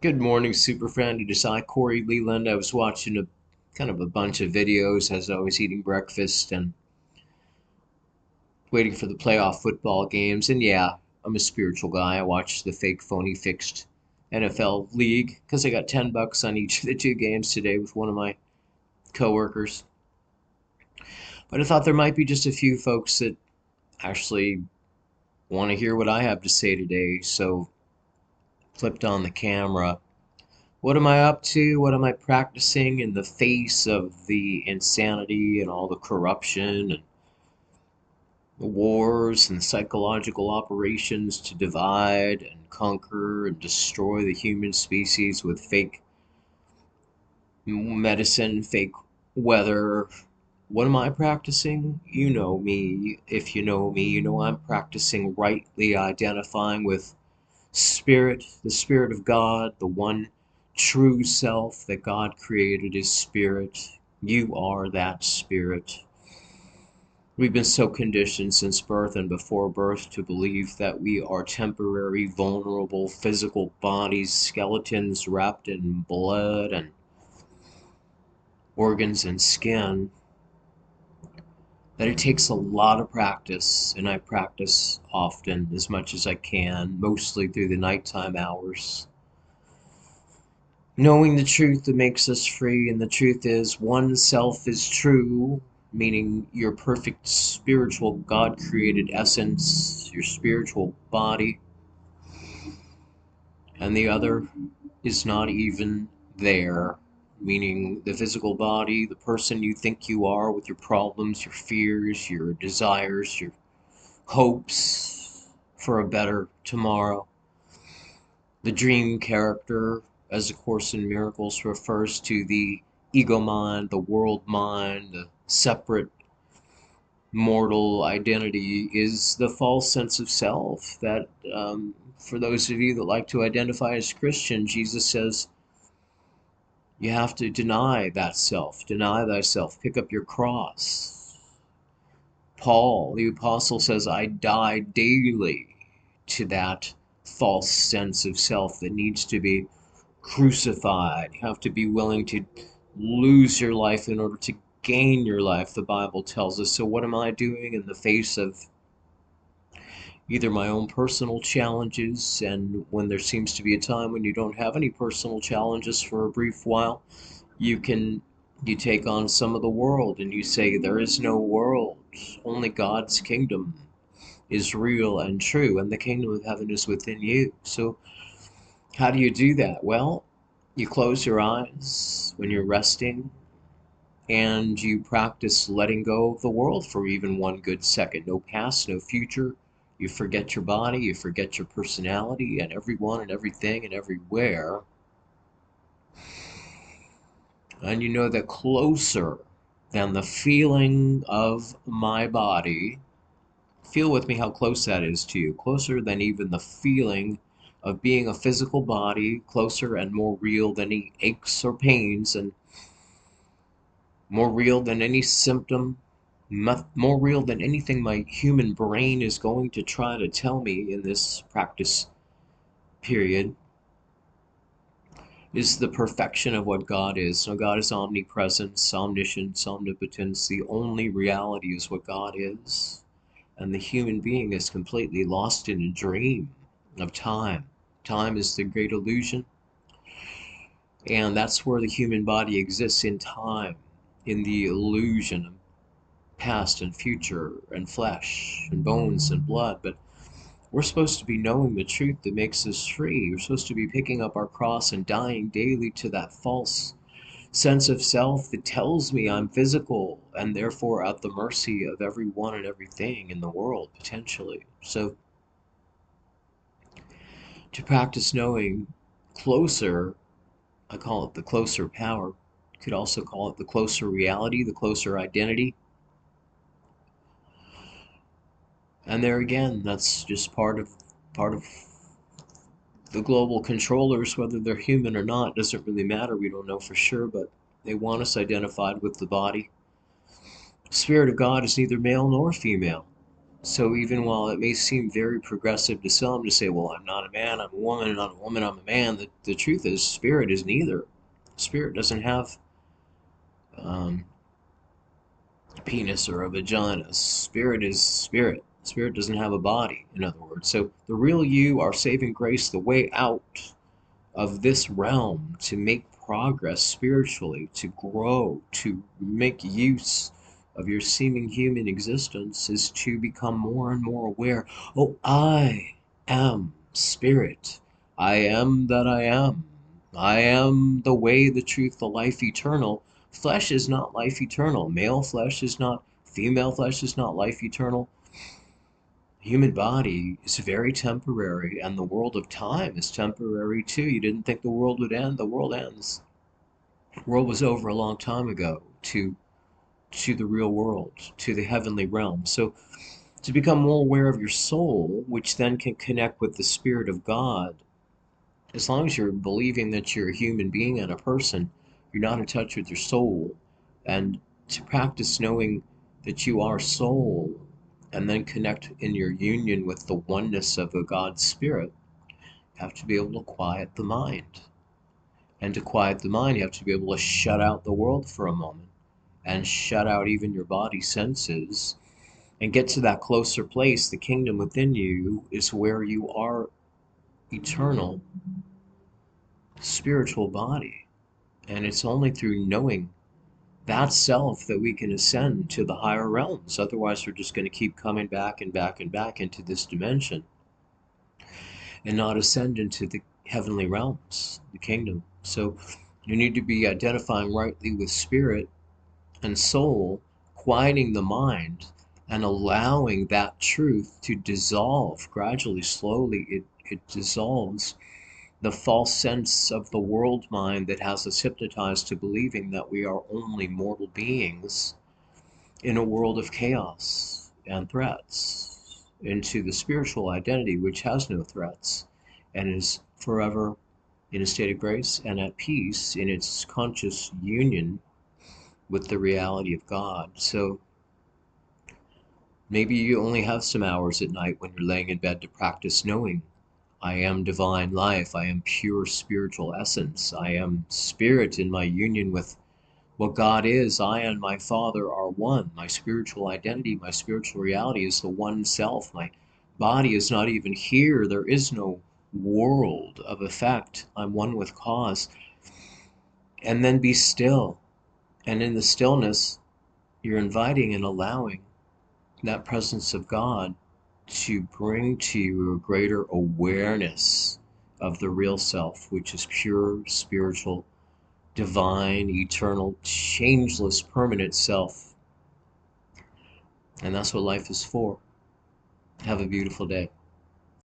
Good morning, super friend. It is I, Corey Leland. I was watching a kind of a bunch of videos as I was eating breakfast and waiting for the playoff football games. And yeah, I'm a spiritual guy. I watch the fake, phony, fixed NFL league because I got $10 on each of the two games today with one of my coworkers. But I thought there might be just a few folks that actually want to hear what I have to say today. So flipped on the camera. What am I up to? What am I practicing in the face of the insanity and all the corruption and the wars and psychological operations to divide and conquer and destroy the human species with fake medicine, fake weather? What am I practicing? You know me. If you know me, you know I'm practicing rightly identifying with Spirit, the Spirit of God, the one true self that God created is Spirit. You are that Spirit. We've been so conditioned since birth and before birth to believe that we are temporary, vulnerable, physical bodies, skeletons wrapped in blood and organs and skin, that it takes a lot of practice, and I practice often as much as I can, mostly through the nighttime hours. Knowing the truth that makes us free, and the truth is one self is true, meaning your perfect spiritual God created essence, your spiritual body, and the other is not even there, meaning the physical body, the person you think you are with your problems, your fears, your desires, your hopes for a better tomorrow. The dream character, as A Course in Miracles refers to the ego mind, the world mind, the separate mortal identity, is the false sense of self that, for those of you that like to identify as Christian, Jesus says you have to deny that self, deny thyself, pick up your cross. Paul, the apostle, says, I die daily to that false sense of self that needs to be crucified. You have to be willing to lose your life in order to gain your life, the Bible tells us. So, what am I doing in the face of either my own personal challenges, and when there seems to be a time when you don't have any personal challenges for a brief while, you can you take on some of the world and you say there is no world, only God's kingdom is real and true, and the kingdom of heaven is within you. So how do you do that? Well, you close your eyes when you're resting and you practice letting go of the world for even one good second. No past, no future. You forget your body, you forget your personality and everyone and everything and everywhere. And you know that closer than the feeling of my body, feel with me how close that is to you, closer than even the feeling of being a physical body, closer and more real than any aches or pains, and more real than any symptom, more real than anything my human brain is going to try to tell me in this practice period, is the perfection of what God is. So God is omnipresence, omniscience, omnipotence. The only reality is what God is. And the human being is completely lost in a dream of time. Time is the great illusion. And that's where the human body exists, in time, in the illusion of past and future and flesh and bones and blood. But we're supposed to be knowing the truth that makes us free. We're supposed to be picking up our cross and dying daily to that false sense of self that tells me I'm physical and therefore at the mercy of everyone and everything in the world, potentially. So to practice knowing closer, I call it the closer power. You could also call it the closer reality, the closer identity. And there again, that's just part of the global controllers, whether they're human or not, doesn't really matter. We don't know for sure, but they want us identified with the body. The Spirit of God is neither male nor female. So even while it may seem very progressive to some to say, well, I'm not a man, I'm a woman, I'm not a woman, I'm a man, the truth is spirit is neither. Spirit doesn't have um, a penis or a vagina. Spirit is spirit. Spirit doesn't have a body, in other words. So the real you, our saving grace, the way out of this realm to make progress spiritually, to grow, to make use of your seeming human existence is to become more and more aware. Oh, I am spirit. I am that I am. I am the way, the truth, the life eternal. Flesh is not life eternal. Male flesh is not, female flesh is not life eternal. Human body is very temporary, and the world of time is temporary too. You didn't think the world would end, the world ends. The world was over a long time ago to the real world, to the heavenly realm. So to become more aware of your soul, which then can connect with the Spirit of God, as long as you're believing that you're a human being and a person, you're not in touch with your soul. And to practice knowing that you are soul and then connect in your union with the oneness of a God Spirit, you have to be able to quiet the mind. And to quiet the mind, you have to be able to shut out the world for a moment and shut out even your body senses and get to that closer place. The kingdom within you is where you are eternal spiritual body. And it's only through knowing that self that we can ascend to the higher realms. Otherwise, we're just going to keep coming back and back and back into this dimension and not ascend into the heavenly realms, the kingdom. So you need to be identifying rightly with spirit and soul, quieting the mind and allowing that truth to dissolve gradually, slowly. It dissolves the false sense of the world mind that has us hypnotized to believing that we are only mortal beings in a world of chaos and threats, into the spiritual identity which has no threats and is forever in a state of grace and at peace in its conscious union with the reality of God. So maybe you only have some hours at night when you're laying in bed to practice knowing I am divine life. I am pure spiritual essence. I am spirit in my union with what God is. I and my Father are one. My spiritual identity, my spiritual reality is the one self. My body is not even here. There is no world of effect. I'm one with cause. And then be still. And in the stillness, you're inviting and allowing that presence of God to bring to you a greater awareness of the real self, which is pure, spiritual, divine, eternal, changeless, permanent self. And that's what life is for. Have a beautiful day.